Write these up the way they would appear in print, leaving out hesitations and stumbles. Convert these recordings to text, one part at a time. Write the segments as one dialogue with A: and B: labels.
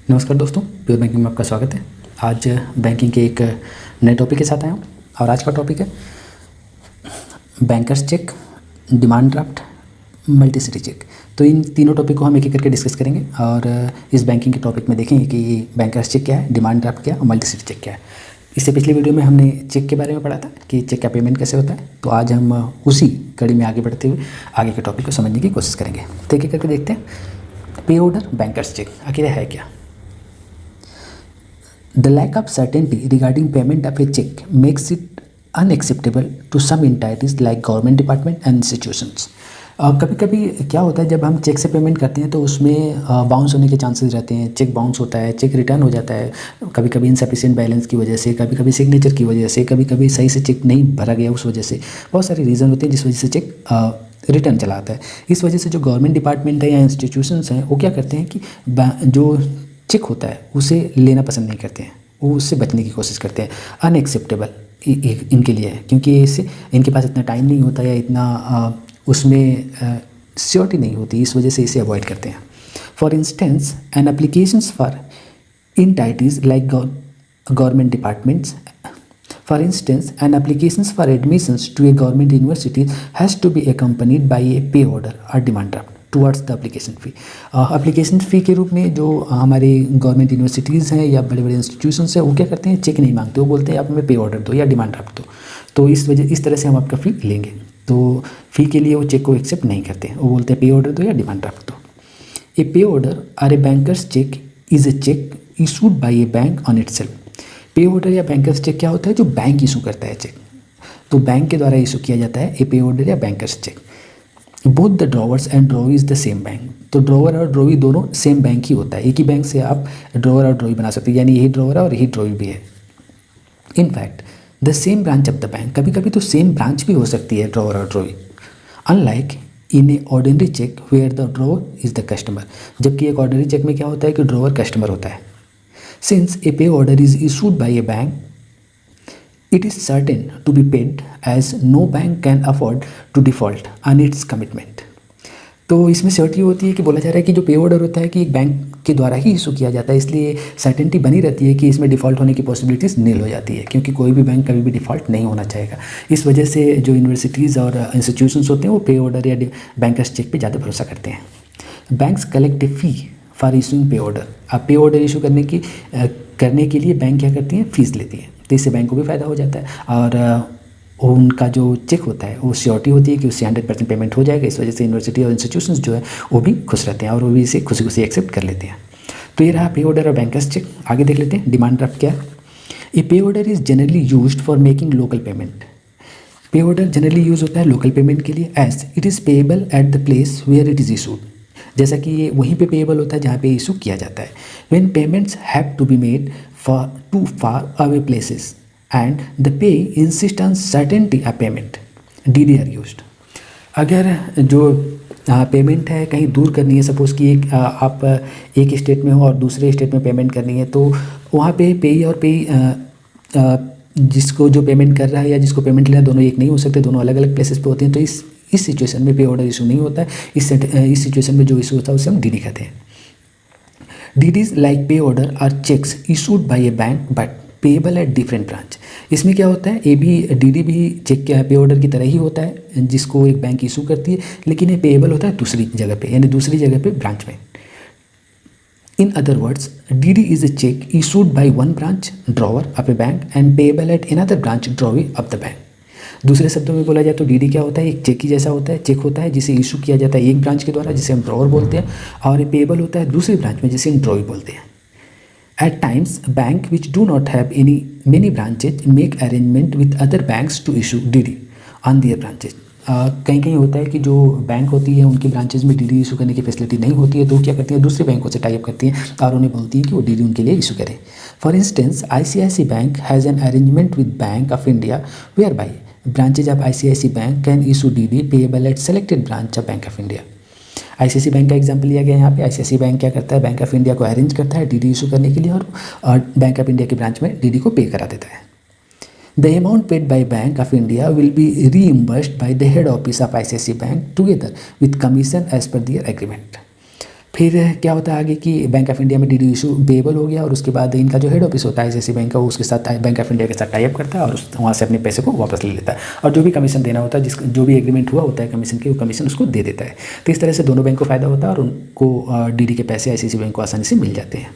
A: नमस्कार दोस्तों, pure banking में आपका स्वागत है। आज बैंकिंग के एक नए टॉपिक के साथ आया हूँ और आज का टॉपिक है bankers cheque, demand draft, multi city cheque. तो इन तीनों टॉपिक को हम एक एक करके डिस्कस करेंगे और इस बैंकिंग के टॉपिक में देखेंगे कि बैंकर्स चेक क्या है, डिमांड ड्राफ्ट क्या है और मल्टी सिटी चेक क्या है। इससे पिछली वीडियो में हमने चेक के बारे में पढ़ा था कि चेक का पेमेंट कैसे होता है। तो आज हम उसी कड़ी में आगे बढ़ते हुए आगे के टॉपिक को समझने की कोशिश करेंगे। तो एक एक करके देखते हैं। पे ऑर्डर बैंकर्स चेक आखिर है क्या? The lack of certainty regarding payment of a check makes it unacceptable to some entities like government department and institutions. कभी कभी क्या होता है, जब हम चेक से पेमेंट करते हैं तो उसमें बाउंस होने के चांसेस रहते हैं। चेक बाउंस होता है, चेक रिटर्न हो जाता है, कभी कभी इनसफिशिएंट बैलेंस की वजह से, कभी कभी सिग्नेचर की वजह से, कभी कभी सही से चेक नहीं भरा गया उस वजह से। बहुत सारे रीज़न होते हैं जिस वजह से चेक रिटर्न चला आता है। इस वजह से जो गवर्नमेंट डिपार्टमेंट है या इंस्टीट्यूशंस हैं वो क्या करते हैं कि जो चेक होता है उसे लेना पसंद नहीं करते हैं, वो उससे बचने की कोशिश करते हैं। अनएक्सेप्टेबल इनके लिए है, क्योंकि इससे इनके पास इतना टाइम नहीं होता या इतना उसमें श्योरिटी नहीं होती, इस वजह से इसे अवॉइड करते हैं। For instance an applications for entities like government departments. For instance, an applications for admissions to a government university has to be accompanied by a pay order or demand draft towards the application fee. Application fee के रूप में जो हमारे government universities हैं या बड़े बड़े institutions हैं वो क्या करते हैं, चेक नहीं मांगते, वो बोलते हैं आप हमें पे ऑर्डर दो या डिमांड ड्राफ्ट दो। तो इस तरह से हम आपका फ़ी लेंगे। तो फ़ी के लिए वो चेक को एक्सेप्ट नहीं करते, वो बोलते हैं पे ऑर्डर दो या डिमांड ड्राफ्ट दो। ए पे ऑर्डर और a bankers cheque is a cheque issued by a bank on itself. Pay order या बैंकर्स चेक क्या होता है? जो बैंक इशू करता है चेक, तो बैंक के द्वारा इशू किया जाता है ए पे ऑर्डर या bankers cheque. Both the drawers and drawee is the same bank. तो ड्रॉवर और ड्रॉवी दोनों सेम बैंक ही होता है, एक ही बैंक से आप ड्रॉवर और ड्रॉवी बना सकते हैं, यानी यही ड्रॉवर है और यही ड्रॉवी भी है। In fact the same branch of the bank, कभी कभी तो सेम ब्रांच भी हो सकती है ड्रॉवर और drawee. Unlike in a ordinary cheque where the drawer is the customer, जबकि एक ऑर्डिनरी चेक में क्या होता है कि ड्रॉवर कस्टमर होता है। Since A pay order is issued by a bank, it is certain to be paid as no bank can afford to default on its commitment. तो इसमें सर्टी होती है कि बोला जा रहा है कि जो पे ऑर्डर होता है कि एक बैंक के द्वारा ही इशू किया जाता है, इसलिए सर्टेनिटी बनी रहती है कि इसमें डिफ़ॉल्ट होने की पॉसिबिलिटीज़ नील हो जाती है, क्योंकि कोई भी बैंक कभी भी डिफ़ॉल्ट नहीं होना चाहेगा। इस वजह से जो यूनिवर्सिटीज़ और इंस्टीट्यूशंस होते हैं वो पे ऑर्डर या बैंकर्स चेक पे ज़्यादा भरोसा करते हैं। Banks collect A fee for issuing पे ऑर्डर। अब पे ऑर्डर इशू करने के लिए बैंक क्या करती हैं, फ़ीस लेती हैं, तो इससे बैंक को भी फ़ायदा हो जाता है और उनका जो चेक होता है वो श्योरिटी होती है कि उससे 100% पेमेंट हो जाएगा। इस वजह से यूनिवर्सिटी और इंस्टीट्यूशंस जो है वो भी खुश रहते हैं और वो भी इसे खुशी खुशी एक्सेप्ट कर लेते हैं। तो ये रहा पे ऑर्डर और बैंकर्स चेक। आगे देख लेते हैं डिमांड ड्राफ्ट क्या है। A pay order is generally used for making local payment. Pay order generally use होता है लोकल पेमेंट के लिए, as it is payable at the place where it is issued, जैसा कि ये वहीं पे पेएबल होता है जहाँ पे इशू किया जाता है। When payments have to be made for too far away places and the pay insist on certainty of payment, DD are used। अगर जो पेमेंट है कहीं दूर करनी है, सपोज़ कि आप एक स्टेट में हो और दूसरे स्टेट में पेमेंट करनी है, तो वहाँ पे पेई और पेई जिसको जो पेमेंट कर रहा है या जिसको पेमेंट लेना, दोनों एक नहीं हो सकते, दोनों अलग अलग प्लेसेस पे होते हैं। तो इस सिचुएशन में पे ऑर्डर इशू नहीं होता है। इस सिचुएशन में जो इशू होता है उसे हम DD कहते हैं। DDs like pay order are cheques issued by a bank but payable at different branch. इसमें क्या होता है, ए भी DD भी चेक क्या है पे ऑर्डर की तरह ही होता है जिसको एक बैंक इशू करती है, लेकिन ये पेएबल होता है दूसरी जगह पे, यानी दूसरी जगह पे ब्रांच में। In other words DD is a cheque issued by one branch drawer of a bank and payable at another branch drawee of the bank. दूसरे शब्दों में बोला जाए तो DD क्या होता है, एक चेक ही जैसा होता है, चेक होता है जिसे इशू किया जाता है एक ब्रांच के द्वारा जिसे हम ड्रॉवर बोलते हैं, और ये पेएबल होता है दूसरी ब्रांच में जिसे हम ड्रॉवी बोलते हैं। At times, bank which do not have many branches make arrangement with other banks to issue DD on their branches। कहीं कहीं होता है कि जो बैंक होती है उनकी ब्रांचेज में DD इशू करने की फैसिलिटी नहीं होती है, तो क्या करती हैं, दूसरे बैंकों से टाई अप करती हैं और उन्हें बोलती हैं कि वो DD उनके लिए इशू करें। For instance ICICI bank has an arrangement with Bank of India whereby branches of ICICI bank can issue DD payable at selected branch of Bank of India. ICICI bank का example लिया गया यहाँ पे। ICICI bank क्या करता है, Bank of India को arrange करता है DD इशू करने के लिए और बैंक ऑफ इंडिया की ब्रांच में DD को पे करा देता है। The amount paid by Bank of India will be reimbursed by the head office of ICICI bank together with commission as per their agreement. फिर क्या होता है आगे कि बैंक ऑफ इंडिया में डीडी इशू पेएबल हो गया और उसके बाद इनका जो हेड ऑफिस होता है ICICI बैंक का, उसके साथ बैंक ऑफ इंडिया के साथ टाई अप करता है और वहाँ से अपने पैसे को वापस ले लेता है और जो भी कमीशन देना होता है, जो भी एग्रीमेंट हुआ होता है कमीशन की, वो कमीशन उसको दे देता है। तो इस तरह से दोनों बैंक को फ़ायदा होता है और उनको डीडी के पैसे ICICI बैंक को आसानी से मिल जाते हैं।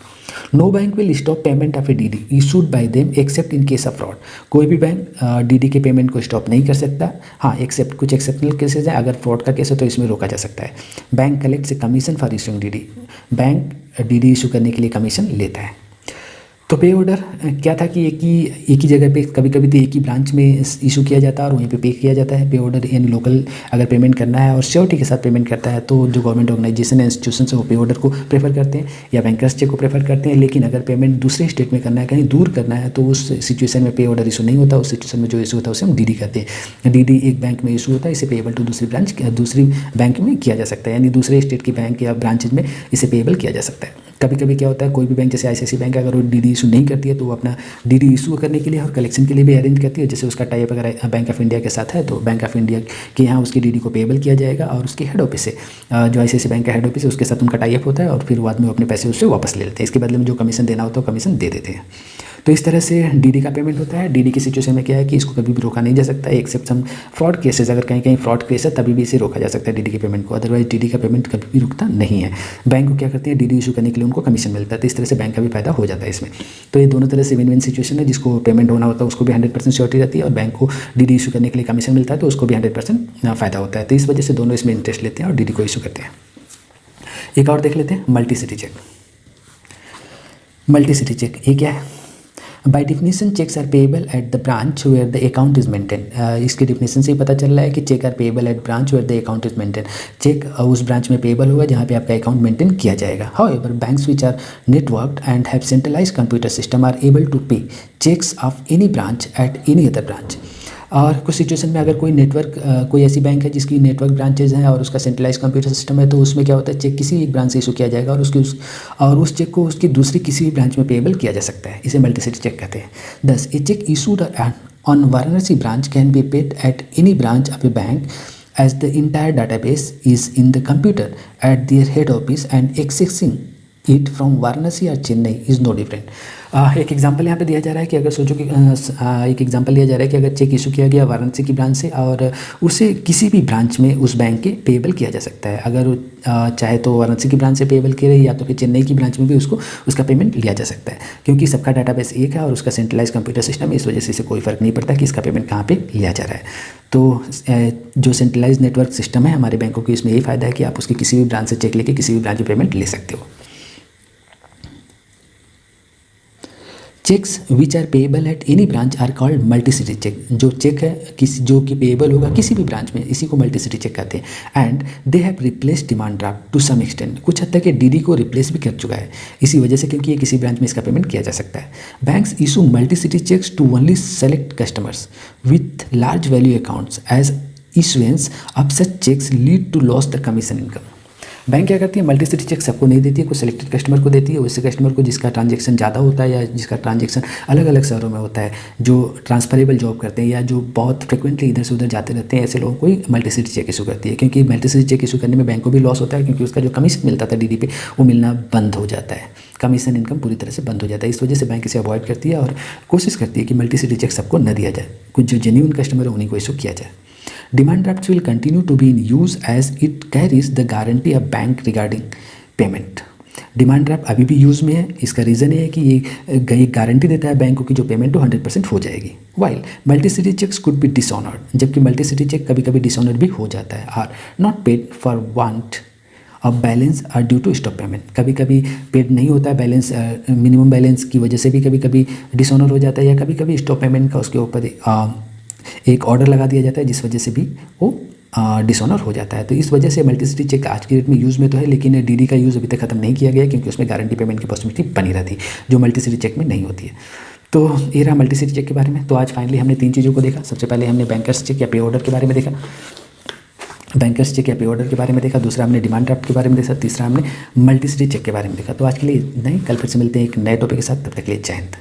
A: No bank will stop payment of a DD issued by them except in case of fraud. कोई भी बैंक डीडी के पेमेंट को स्टॉप नहीं कर सकता, हाँ एक्सेप्ट कुछ एक्सेप्शनल केसेज हैं, अगर फ्रॉड का केस है तो इसमें रोका जा सकता है। Bank collects a commission for issuing DD, bank DD issue करने के लिए कमीशन लेता है। तो पे ऑर्डर क्या था कि एक ही जगह पे कभी कभी तो एक ही ब्रांच में इशू किया जाता है और वहीं पे किया जाता है। पे ऑर्डर यानी लोकल अगर पेमेंट करना है और श्योरिटी के साथ पेमेंट करता है तो जो गवर्नमेंट ऑर्गेनाइजेशन इंस्टीट्यूशन है वो पे ऑर्डर को प्रेफर करते हैं या बैंकर्स चेक को प्रेफर करते हैं। लेकिन अगर पेमेंट दूसरे स्टेट में करना है, कहीं दूर करना है, तो उस सिचुएशन में पे ऑर्डर इशू नहीं होता। उस सिचुएशन में जो इशू होता है उसे हम डीडी कहते हैं। डीडी एक बैंक में इशू होता है, इसे पेएबल टू दूसरी बैंक में किया जा सकता है, यानी दूसरे स्टेट की बैंक या ब्रांचेज में इसे पेएबल किया जा सकता है। कभी कभी क्या होता है, कोई भी बैंक जैसे ICICI बैंक अगर वो डीडी इशू नहीं करती है तो वो अपना डीडी इशू करने के लिए और कलेक्शन के लिए भी अरेंज करती है। जैसे उसका टाई अप अगर बैंक ऑफ इंडिया के साथ है तो बैंक ऑफ इंडिया के यहाँ उसकी डीडी को पेएबल किया जाएगा और उसके हेड ऑफिस से जो ICICI बैंक का हेड ऑफिस है उसके साथ उनका टाई अप होता है और फिर बाद में वो अपने पैसे उससे वापस ले लेते हैं। इसके बदले में जो कमीशन देना होता है वो कमीशन दे देते हैं। तो इस तरह से डीडी का पेमेंट होता है। डीडी की सिचुएशन में क्या है कि इसको कभी भी रोका नहीं जा सकता है एक्सेप्ट सम फ्रॉड केसेस। अगर कहीं फ्रॉड केस है तभी भी इसे रोका जा सकता है डीडी के पेमेंट को, अदरवाइज डीडी का पेमेंट कभी भी रुकता नहीं है। बैंक को क्या करते हैं, डीडी इशू करने के लिए उनको कमीशन मिलता है, तो इस तरह से बैंक का भी फायदा हो जाता है इसमें। तो ये दोनों तरह से विन विन सिचुएशन है। जिसको पेमेंट होना होता है उसको भी 100% श्योरिटी रहती है और बैंक को डीडी इशू करने के लिए कमीशन मिलता है तो उसको भी 100% फ़ायदा होता है। तो इस वजह से दोनों इसमें इंटरेस्ट लेते हैं और डीडी को इशू करते हैं। एक और देख लेते हैं, multi city cheque. Multi city cheque ये क्या है? By definition cheques are payable at the branch where the account is maintain. इसके डिफिनीशन से ही पता चल रहा है कि cheque are payable at branch where the account is maintain. Cheque उस ब्रांच में पेएबल होगा जहाँ पे आपका अकाउंट मेंटेन किया जाएगा। However banks which are networked and have centralised computer system are able to pay cheques of any branch at any other branch. और कुछ सिचुएशन में अगर कोई नेटवर्क कोई ऐसी बैंक है जिसकी नेटवर्क ब्रांचेज हैं और उसका सेंट्रलाइज कंप्यूटर सिस्टम है तो उसमें क्या होता है, चेक किसी एक ब्रांच से इशू किया जाएगा और उस चेक को उसकी दूसरी किसी भी ब्रांच में पेएबल किया जा सकता है। इसे मल्टी सिटी चेक कहते हैं। Thus a cheque issued on Varanasi branch can be paid at any branch of a bank as the entire database is in the computer at their head office and accessing it from Varanasi और Chennai is no different. एक example यहाँ पे दिया जा रहा है कि अगर सोचो कि एक एग्जांपल दिया जा रहा है कि अगर चेक इशू किया गया वाराणसी की ब्रांच से और उसे किसी भी ब्रांच में उस बैंक के पेएबल किया जा सकता है। अगर चाहे तो वाराणसी की ब्रांच से पेएबल किया या तो फिर चेन्नई की ब्रांच में भी उसका पेमेंट लिया जा सकता है, क्योंकि सबका डाटाबेस एक है और उसका सेंट्रलाइज कंप्यूटर सिस्टम है। इस वजह से इसे कोई फ़र्क नहीं पड़ता कि इसका पेमेंट कहाँ पर लिया जा रहा है। तो जो सेंट्रलाइज नेटवर्क सिस्टम है हमारे बैंकों की, इसमें यही फ़ायदा है कि आप उसकी किसी भी ब्रांच से चेक लेके किसी भी ब्रांच में पेमेंट ले सकते हो। Cheques which are payable at any branch are called multi city cheque. जो चेक है जो कि पेएबल होगा किसी भी ब्रांच में, इसी को मल्टी सिटी चेक कहते हैं। And they have replace demand draft to some extent. कुछ हद तक ये डीडी को रिप्लेस भी कर चुका है इसी वजह से, क्योंकि ये किसी ब्रांच में इसका पेमेंट किया जा सकता है। Banks issue multi city cheques to only select customers with large value accounts as issuance of such cheques lead to loss the commission income. Bank क्या करती है, मल्टी सिटी चेक सबको नहीं देती है, कुछ सिलेक्टेड कस्टमर को देती है। वैसे कस्टमर को जिसका ट्रांजैक्शन ज़्यादा होता है या जिसका ट्रांजैक्शन अलग अलग शहरों में होता है, जो ट्रांसफरेबल जॉब करते हैं या जो बहुत फ्रिक्वेंटली इधर से उधर जाते रहते हैं, ऐसे लोगों को ही मल्टी सिटी चेक इशू करती है। क्योंकि मल्टी सिटी चेक इशू करने में बैंक को भी लॉस होता है, क्योंकि उसका जो कमीशन मिलता था डीडी पे वो मिलना बंद हो जाता है, कमीशन इनकम पूरी तरह से बंद हो जाता है। इस वजह से बैंक इसे अवॉइड करती है और कोशिश करती है कि मल्टी सिटी चेक सबको न दिया जाए, कुछ जो जेन्युइन कस्टमर है उन्हीं को इशू किया जाए। Demand drafts will continue to be in use as it carries the guarantee of bank regarding payment. Demand draft अभी भी यूज़ में है। इसका रीज़न ये है कि ये गारंटी देता है बैंक को कि जो पेमेंट हो 100% हो जाएगी। While multi city checks could be dishonoured, जबकि मल्टी सिटी चेक कभी कभी डिसऑनर्ड भी हो जाता है। Are not paid for want of balance or due to stop payment. कभी कभी पेड नहीं होता है बैलेंस, मिनिमम बैलेंस की वजह से भी कभी कभी डिसऑनर हो जाता है, या कभी कभी स्टॉप पेमेंट का उसके ऊपर एक ऑर्डर लगा दिया जाता है जिस वजह से भी वो डिसऑनर हो जाता है। तो इस वजह से मल्टी सिटी चेक आज की डेट में यूज़ में तो है, लेकिन डीडी का यूज़ अभी तक खत्म नहीं किया गया, क्योंकि उसमें गारंटी पेमेंट की पॉसिबिलिटी बनी रहती जो मल्टी सिटी चेक में नहीं होती है। तो ये रहा मल्टी सिटी चेक के बारे में। तो आज फाइनली हमने 3 चीज़ों को देखा। सबसे पहले हमने बैंकर्स चेक या पे ऑर्डर के बारे में देखा, बैंकर्स चेक या पे ऑर्डर के बारे में देखा। दूसरा हमने डिमांड ड्राफ्ट के बारे में देखा। तीसरा हमने मल्टी सिटी चेक के बारे में देखा। तो आज के लिए नहीं, कल फिर से मिलते हैं एक नए टॉपिक के साथ। तब तक के लिए जय हिंद।